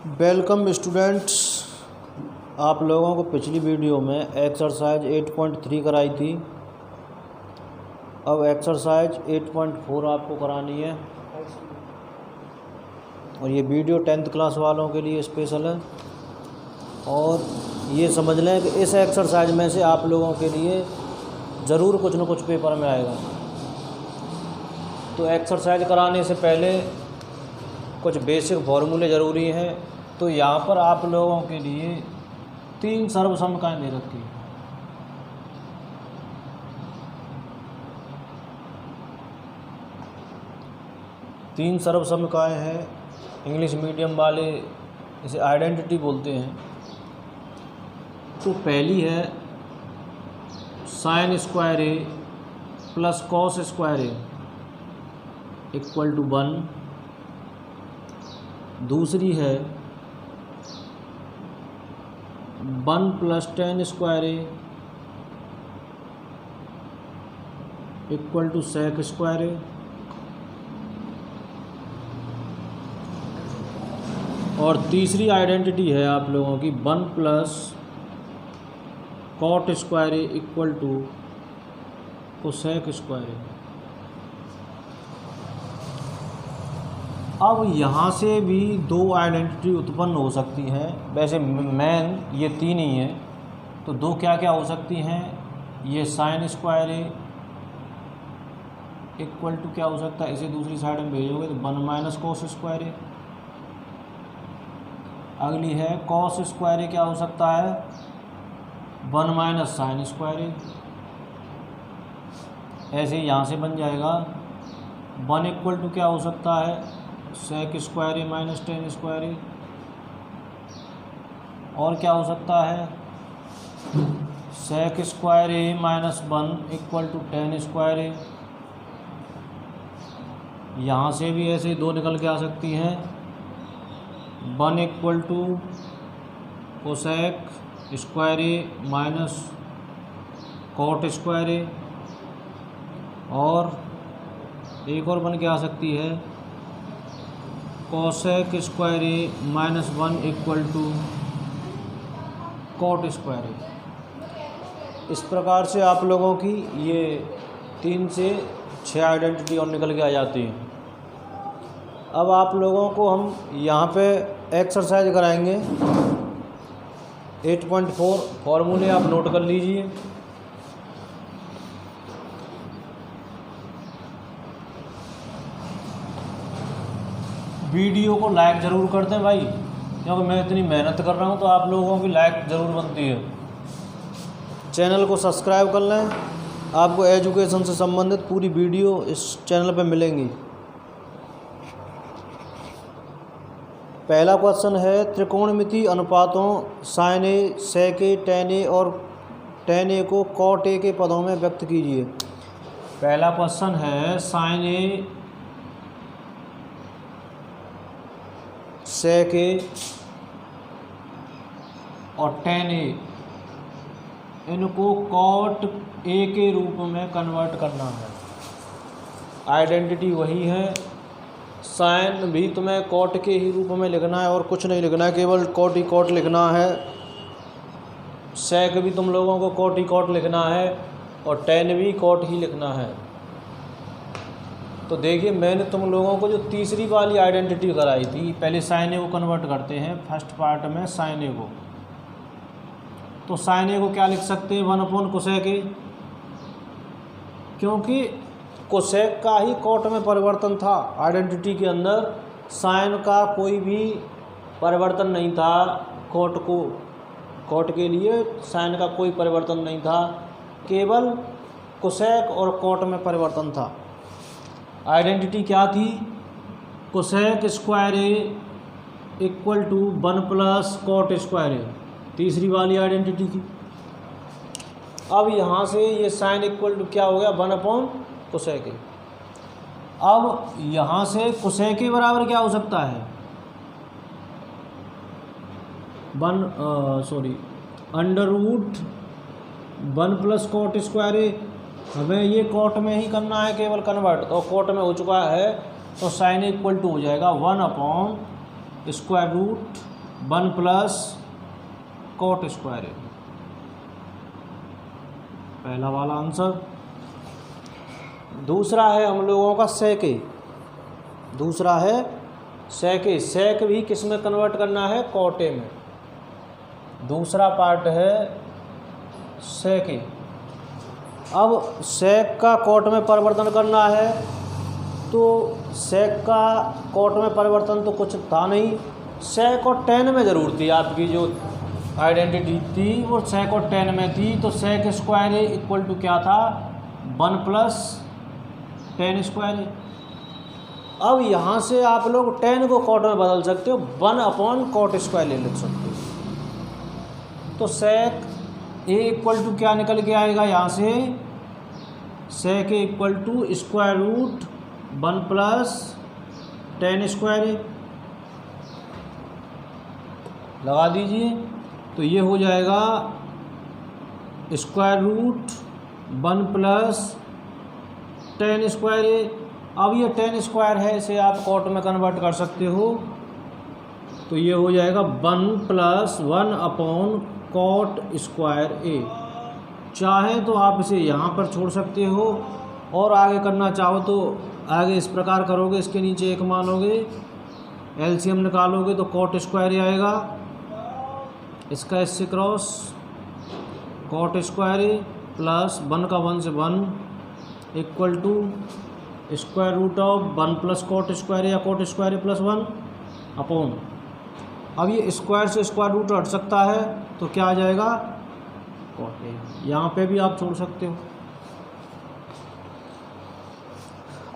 Welcome students. आप लोगों को पिछली वीडियो में एक्सरसाइज 8.3 कराई थी। अब एक्सरसाइज 8.4 आपको करानी है और ये वीडियो 10th क्लास वालों के लिए स्पेशल है। और ये समझ लें कि इस एक्सरसाइज में से आप लोगों के लिए ज़रूर कुछ न कुछ पेपर में आएगा। तो एक्सरसाइज कराने से पहले कुछ बेसिक फॉर्मूले ज़रूरी हैं। तो यहाँ पर आप लोगों के लिए 3 सर्वसमकाएँ दे रखी हैं। तीन सर्वसमकाएँ हैं। इंग्लिश मीडियम वाले इसे आइडेंटिटी बोलते हैं। तो पहली है sine square A plus cos square A equal to 1। दूसरी है 1 plus tan square A equal to sec square ए। और तीसरी आइडेंटिटी है आप लोगों की 1 plus cot square A equal to cosec square A. अब यहाँ से भी 2 आइडेंटिटी उत्पन्न हो सकती हैं। वैसे मेन ये 3 ही हैं। तो 2 क्या क्या हो सकती हैं? ये sine square A equal to क्या हो सकता है, इसे दूसरी साइड में भेजोगे तो 1 माइनस कॉस स्क्वायर ए। अगली है कॉस स्क्वायर ए क्या हो सकता है, 1 माइनस साइन स्क्वायर ए। ऐसे ही यहाँ से बन जाएगा 1 इक्वल टू क्या हो सकता है, सेक स्क्वायर ए माइनस टेन स्क्वायर ए। और क्या हो सकता है, sec square A minus 1 equal to tan square A. यहाँ से भी ऐसे 2 निकल के आ सकती हैं, 1 equal to cosec square A minus cot square ए। और एक और बन के आ सकती है cosec square A minus 1 equal to cot square A. इस प्रकार से आप लोगों की ये 3 से 6 आइडेंटिटी और निकल के आ जाती हैं। अब आप लोगों को हम यहाँ पे एक्सरसाइज कराएंगे 8.4। फॉर्मूले आप नोट कर लीजिए। वीडियो को लाइक ज़रूर कर दें भाई, क्योंकि मैं इतनी मेहनत कर रहा हूँ तो आप लोगों की लाइक ज़रूर बनती है। चैनल को सब्सक्राइब कर लें। आपको एजुकेशन से संबंधित पूरी वीडियो इस चैनल पे मिलेंगी। पहला क्वेश्चन है त्रिकोणमिति अनुपातों साइन ए, सेक ए, टेन ए और टेन ए को कॉट ए के पदों में व्यक्त कीजिए। पहला क्वेश्चन है साइन ए, सेक ए और टेन ए, इनको कॉट ए के रूप में कन्वर्ट करना है। आइडेंटिटी वही है। साइन भी तुम्हें कॉट के ही रूप में लिखना है और कुछ नहीं लिखना है, केवल कॉट ही कॉट लिखना है। सेक भी तुम लोगों को कॉट ही कॉट लिखना है और टेन भी कॉट ही लिखना है। तो देखिए, मैंने तुम लोगों को जो तीसरी वाली आइडेंटिटी कराई थी, पहले साइन ए को कन्वर्ट करते हैं फर्स्ट पार्ट में साइन ए को। तो साइन ए को क्या लिख सकते हैं, 1 कोसेक ए, क्योंकि कोसेक का ही कॉट में परिवर्तन था। आइडेंटिटी के अंदर साइन का कोई भी परिवर्तन नहीं था। कॉट के लिए साइन का कोई परिवर्तन नहीं था, केवल कोसेक और कॉट में परिवर्तन था। आइडेंटिटी क्या थी, cosec square A equal to 1 plus cot square A, तीसरी वाली आइडेंटिटी थी। अब यहाँ से ये साइन इक्वल टू क्या हो गया, 1 कोसेक ए। अब यहाँ से कोसेक ए बराबर क्या हो सकता है, under root 1 plus cot square A. हमें ये कॉट में ही करना है केवल कन्वर्ट, तो कॉट में हो चुका है तो साइन इक्वल टू हो जाएगा 1 upon square root 1 plus cot square A, पहला वाला आंसर। दूसरा है हम लोगों का सेक ए, दूसरा है सेक ए। सेक भी किस में कन्वर्ट करना है, कॉट ए में। दूसरा पार्ट है सेक ए। अब सेक का कॉट में परिवर्तन करना है, तो सेक का कॉट में परिवर्तन तो कुछ था नहीं, सेक और टेन में ज़रूर थी। आपकी जो आइडेंटिटी थी वो सेक और टेन में थी। तो sec square A equal to क्या था, 1 प्लस टेन स्क्वायर ए। अब यहाँ से आप लोग टेन को कॉट में बदल सकते हो, 1 अपॉन कॉट स्क्वायर ले लिख सकते हो। तो सेक ए इक्वल टू क्या निकल के आएगा यहाँ से, sec A equal to square root 1 plus tan square A, लगा दीजिए। तो ये हो जाएगा square root 1 plus tan square A. अब ये टेन स्क्वायर है, इसे आप कॉट में कन्वर्ट कर सकते हो। तो ये हो जाएगा 1 प्लस 1 अपॉन कॉट स्क्वायर ए। चाहे तो आप इसे यहाँ पर छोड़ सकते हो, और आगे करना चाहो तो आगे इस प्रकार करोगे, इसके नीचे एक मानोगे, एलसीएम निकालोगे तो कॉट स्क्वायर ए आएगा, इसका इससे cross cot square A plus 1 का 1 से 1 equal to square root of 1 plus cot square A या cot square A plus 1 upon. अब ये स्क्वायर से स्क्वायर रूट हट सकता है, तो क्या आ जाएगा, कॉट ए। यहाँ पे भी आप छोड़ सकते हो।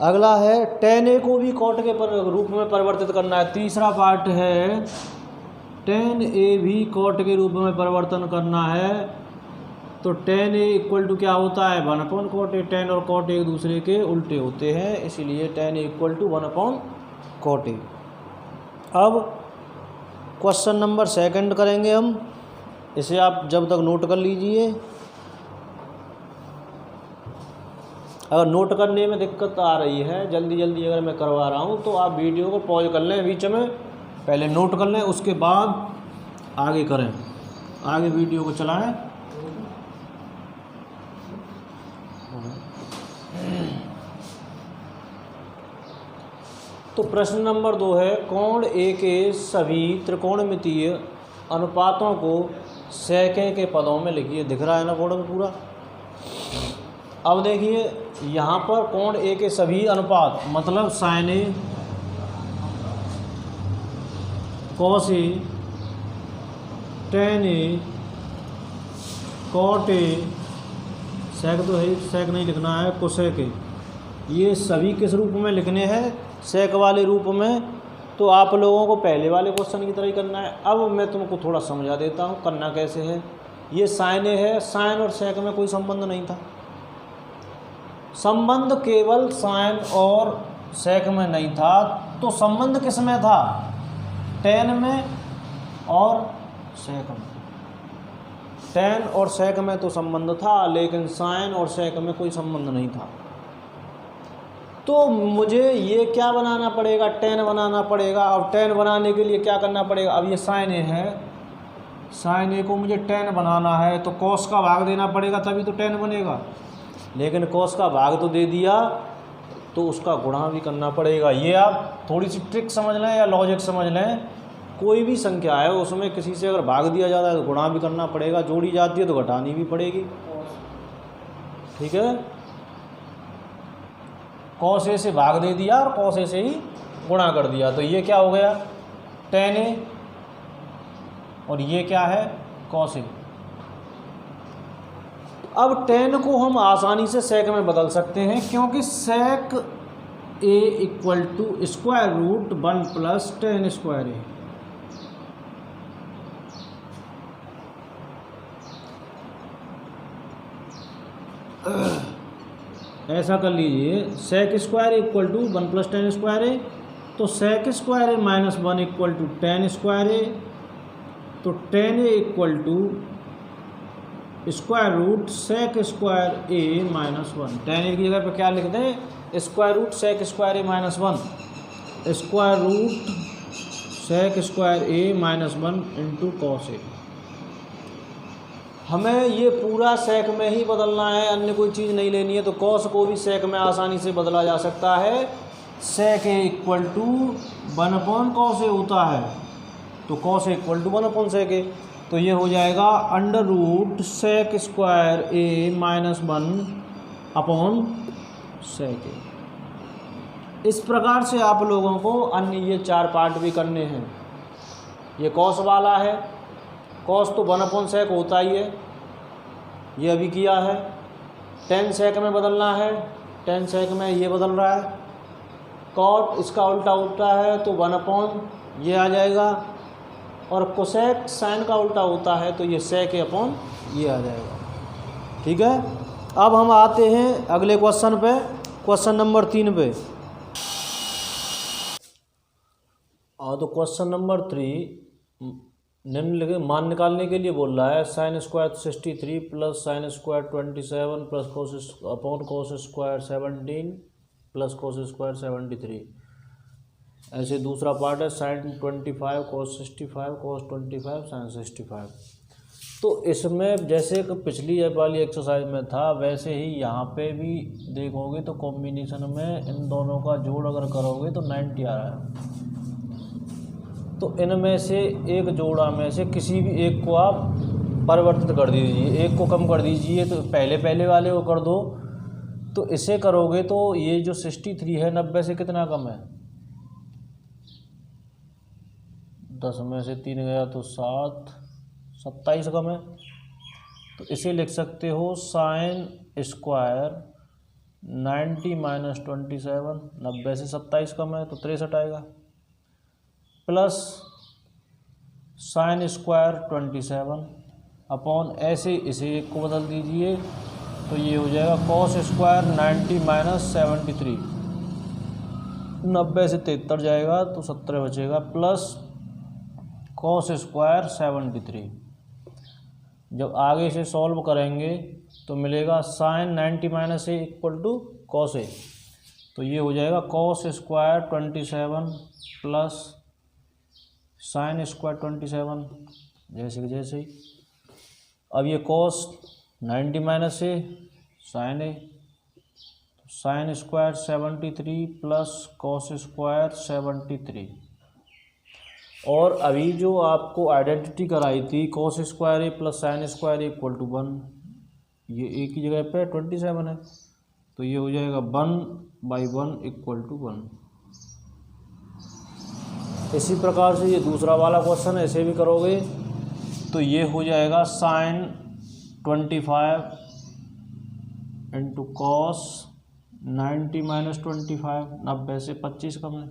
अगला है टेन ए को भी कॉट के रूप में परिवर्तित करना है। तीसरा पार्ट है टेन ए भी कॉट के रूप में परिवर्तन करना है। तो टेन ए इक्वल टू क्या होता है, 1 अपॉन कॉट ए। टेन और कॉट एक दूसरे के उल्टे होते हैं, इसीलिए tan A equal to 1 upon cot a. अब क्वेश्चन नंबर 2 करेंगे हम, इसे आप जब तक नोट कर लीजिए। अगर नोट करने में दिक्कत आ रही है, जल्दी जल्दी अगर मैं करवा रहा हूँ, तो आप वीडियो को पॉज कर लें बीच में, पहले नोट कर लें, उसके बाद आगे करें, आगे वीडियो को चलाएं। तो प्रश्न नंबर 2 है, कोण ए के सभी त्रिकोणमितीय अनुपातों को सेक ए के पदों में लिखिए। दिख रहा है ना कोण में पूरा। अब देखिए यहाँ पर कोण ए के सभी अनुपात, मतलब sine A, cos A, tan A, cot A, sec तो है, सेक नहीं लिखना है, कोसेक ए, ये सभी किस रूप में लिखने हैं, सेक वाले रूप में। तो आप लोगों को पहले वाले क्वेश्चन की तरह ही करना है। अब मैं तुमको थोड़ा समझा देता हूँ करना कैसे है। ये साइन ए है, साइन और सेक में कोई संबंध नहीं था, संबंध केवल साइन और सेक में नहीं था। तो संबंध किस में था, टेन में और सेक में। टेन और सेक में तो संबंध था, लेकिन साइन और सेक में कोई संबंध नहीं था। तो मुझे ये क्या बनाना पड़ेगा, टेन बनाना पड़ेगा। अब टेन बनाने के लिए क्या करना पड़ेगा, अब ये साइन ए है, साइन ए को मुझे टेन बनाना है, तो कॉस का भाग देना पड़ेगा, तभी तो टेन बनेगा। लेकिन कॉस का भाग तो दे दिया, तो उसका गुणा भी करना पड़ेगा। ये आप थोड़ी सी ट्रिक समझ लें या लॉजिक समझ लें। कोई भी संख्या है, उसमें किसी से अगर भाग दिया जाता है तो गुणा भी करना पड़ेगा, जोड़ी जाती है तो घटानी भी पड़ेगी। ठीक है, कॉस ए से भाग दे दिया और कॉस ए से ही गुणा कर दिया, तो ये क्या हो गया, टेन ए, और ये क्या है, कॉस ए। अब टेन को हम आसानी से सेक में बदल सकते हैं, क्योंकि sec A equal to square root 1 plus tan square A. ऐसा कर लीजिए, sec square equal to 1 plus tan square ए। तो sec square A minus 1 equal to tan square ए। तो tan A equal to square root sec square A minus 1। Tan A की जगह पर क्या लिख दें, square root sec square A minus 1, square root sec square A minus 1 into cos A. हमें ये पूरा सेक में ही बदलना है, अन्य कोई चीज़ नहीं लेनी है। तो कॉस को भी सेक में आसानी से बदला जा सकता है। सेक A equal to 1 cos A होता है, तो कॉस ए इक्वल टू 1 सेक ए। तो ये हो जाएगा अंडर रूट सेक स्क्वायर ए माइनस 1 सेक ए। इस प्रकार से आप लोगों को अन्य ये 4 पार्ट भी करने हैं। ये कॉस वाला है, कॉस तो 1 सेक होता ही है, ये अभी किया है। टेन सेक में बदलना है, टेन सेक में ये बदल रहा है। कॉट इसका उल्टा होता है तो 1 ये आ जाएगा, और कोसेक साइन का उल्टा होता है तो ये सेक अपॉन ये आ जाएगा। ठीक है, अब हम आते हैं अगले क्वेश्चन पे, क्वेश्चन नंबर 3 पे। और तो क्वेश्चन नंबर 3 निम्नलिखित मान निकालने के लिए बोल रहा है। Sine square 63 plus sine square 27 plus cos upon cos square 17 plus cos square 73। ऐसे दूसरा पार्ट है साइन 25 कोस 65 कोस 25 साइन 65। तो इसमें जैसे कि पिछली वाली एक्सरसाइज में था वैसे ही यहाँ पे भी देखोगे तो कॉम्बिनेशन में इन दोनों का जोड़ अगर करोगे तो 90 आ रहा है। तो इनमें से एक जोड़ा में से किसी भी एक को आप परिवर्तित कर दीजिए, एक को कम कर दीजिए। तो पहले वाले को कर दो, तो इसे करोगे तो ये जो 63 है 90 से कितना कम है, 10 में से 3 गया तो 7, 27 कम है। तो इसे लिख सकते हो साइन स्क्वायर 90 माइनस 27, 90 से 27 कम है तो 63 आएगा, प्लस साइन स्क्वायर 27 अपॉन ऐसे इसे एक को बदल दीजिए तो ये हो जाएगा कॉस स्क्वायर 90 माइनस 73, 90 से 73 जाएगा तो 17 बचेगा, प्लस कॉस स्क्वायर 73। जब आगे से सॉल्व करेंगे तो मिलेगा sine 90 minus A equal to cos A. तो ये हो जाएगा cos square 27 plus sine square 27 जैसे कि जैसे ही। अब ये cos 90 minus A sine A, sine square 73 plus cos square 73। और अभी जो आपको आइडेंटिटी कराई थी cos square A plus sine square A equal to 1, ये एक ही जगह पे 27 है तो ये हो जाएगा 1/1 इक्वल टू 1। इसी प्रकार से ये दूसरा वाला क्वेश्चन ऐसे भी करोगे तो ये हो जाएगा साइन 25 इंटू कॉस 90 माइनस 25, 90 से 25 कम है,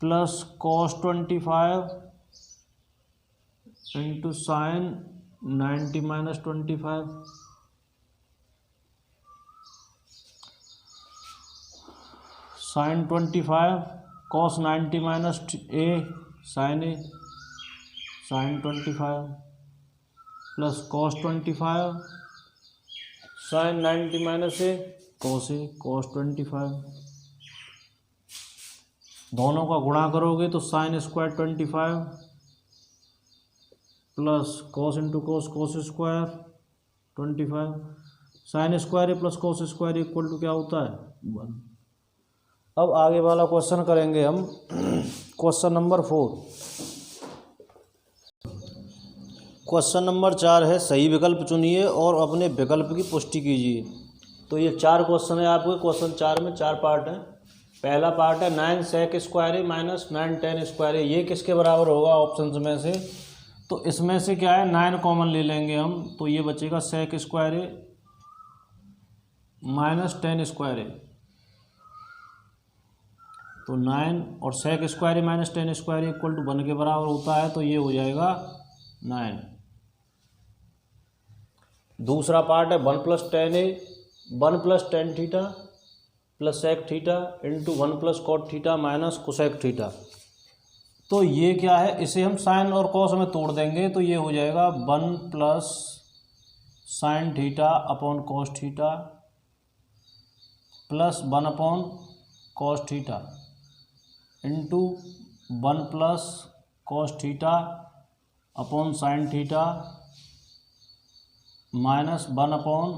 plus cos 25 into sine 90 minus 25, sine 25 cos 90 minus A sine A sine 25 plus cos 25 sine 90 minus A cos 25। दोनों का गुणा करोगे तो sine square 25 plus cos into cos cos square 25, sine square A plus cos square equal to क्या होता है 1। अब आगे वाला क्वेश्चन करेंगे हम, क्वेश्चन नंबर 4। क्वेश्चन नंबर 4 है सही विकल्प चुनिए और अपने विकल्प की पुष्टि कीजिए। तो ये 4 क्वेश्चन है आपके। क्वेश्चन 4 में 4 पार्ट हैं। पहला पार्ट है 9 सेक स्क्वायर ए माइनस 9 टेन स्क्वायर ए, ये किसके बराबर होगा ऑप्शन में से। तो इसमें से क्या है 9 कॉमन ले लेंगे हम, तो ये बचेगा सेक स्क्वायर ए माइनस 10 स्क्वायर ए। तो 9 और sec square A minus 10 square equal to 1 के बराबर होता है, तो ये हो जाएगा 9। दूसरा पार्ट है 1 plus 10 a 1 plus 10 theta plus sec theta into 1 plus cot theta minus cosec theta. तो ये क्या है, इसे हम साइन और कॉस में तोड़ देंगे तो ये हो जाएगा 1 plus sine theta upon cos theta plus 1 upon cos theta into 1 plus cos theta upon sine theta minus 1 upon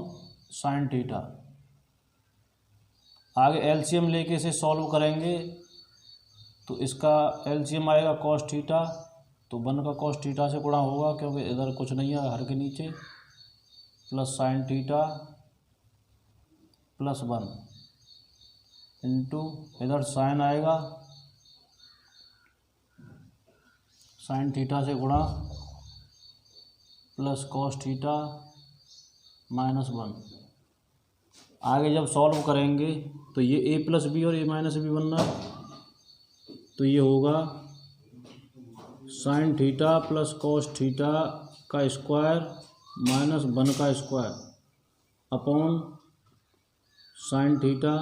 sine theta. आगे एलसीएम लेके इसे सॉल्व करेंगे तो इसका एलसीएम आएगा कॉस थीटा, तो 1 का कॉस थीटा से गुणा होगा क्योंकि इधर कुछ नहीं है हर के नीचे, plus sign theta plus 1 into इधर साइन आएगा साइन थीटा से गुणा प्लस कॉस थीटा माइनस 1। आगे जब सॉल्व करेंगे तो ये ए प्लस बी और ए माइनस बी बनना है, तो ये होगा sine theta plus cos theta का स्क्वायर माइनस 1 का square upon sine theta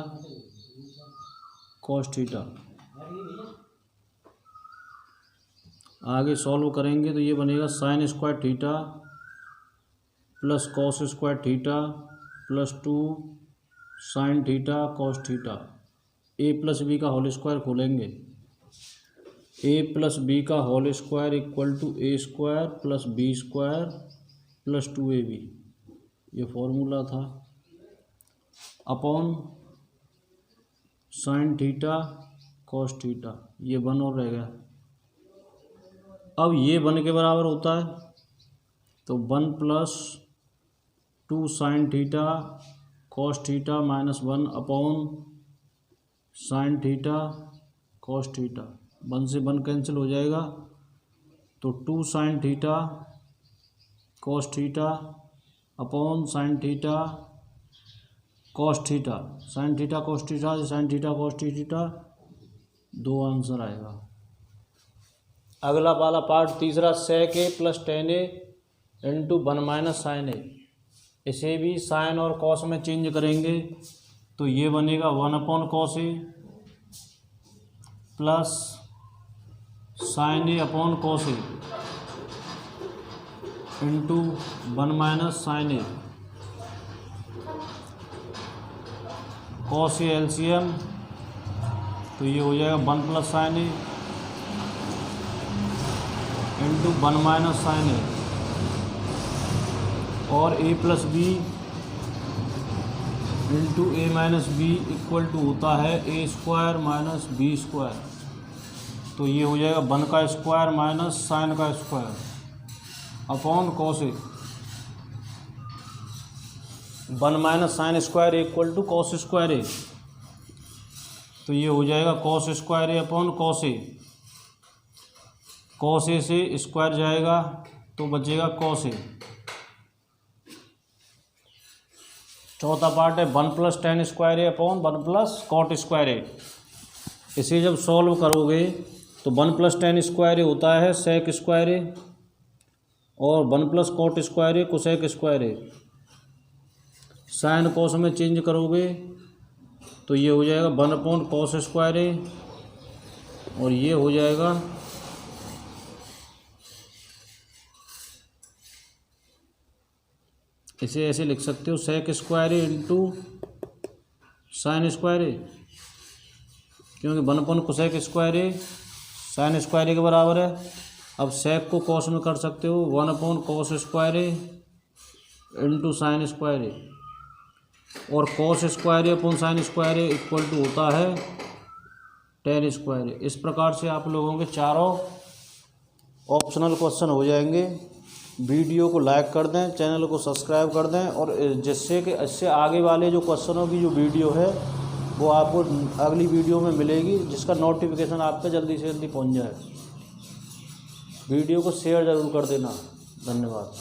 cos theta. आगे सॉल्व करेंगे तो ये बनेगा sine square theta plus cos square theta plus 2 sine theta cos theta. A plus B का होल स्क्वायर खोलेंगे, A plus B का whole square equal to A square plus B square plus 2ab, ये formula था, upon sine theta cos theta. ये 1 और रह गया। अब ये 1 के बराबर होता है तो 1 plus 2 sine theta cos theta minus 1 upon sine theta cos theta. 1 से 1 कैंसिल हो जाएगा तो 2 sine theta cos theta upon sine theta cos theta. Sine theta cos theta से sine theta cos theta 2 answer आएगा। अगला वाला पार्ट तीसरा, sec A plus tan A into 1 minus sine A. इसे भी साइन और कॉस में चेंज करेंगे तो ये बनेगा 1 upon cos A plus sine A upon cos A into 1 minus sine A. Cos A LCM तो ये हो जाएगा 1 plus sine A into 1 minus sine A, और A plus B into A minus B equal to होता है A square minus B square. तो ये हो जाएगा 1 का स्क्वायर माइनस साइन का square upon cos A. 1 minus sine square equal to cos square ए, तो ये हो जाएगा cos square a upon cos A. Cos ए से स्क्वायर जाएगा तो बचेगा कॉस ए। चौथा पार्ट है 1 plus tan square a upon 1 plus cot square ए। इसे जब सॉल्व करोगे तो 1 प्लस टेन स्क्वायर ए होता है सेक स्क्वायर ए, और 1 प्लस कॉट स्क्वायर ए कोसेक स्क्वायर ए। साइन कॉस में चेंज करोगे तो ये हो जाएगा 1 अपॉन कॉस स्क्वायर ए, और ये हो जाएगा इसे ऐसे लिख सकते हो सेक square a into sine square ए, क्योंकि 1 अपॉन कोसेक स्क्वायर ए साइन स्क्वायर ए के बराबर है। अब सेक को कॉस में कर सकते हो 1 upon cos square a into sine square ए, और cos square a upon sine square A equal to होता है टेन स्क्वायर ए। इस प्रकार से आप लोगों के चारों ऑप्शनल क्वेश्चन हो जाएंगे। वीडियो को लाइक कर दें, चैनल को सब्सक्राइब कर दें, और जिससे कि इससे आगे वाले जो क्वेश्चनों की जो वीडियो है वो आपको अगली वीडियो में मिलेगी, जिसका नोटिफिकेशन आप पे जल्दी से जल्दी पहुंच जाए। वीडियो को शेयर ज़रूर कर देना। धन्यवाद।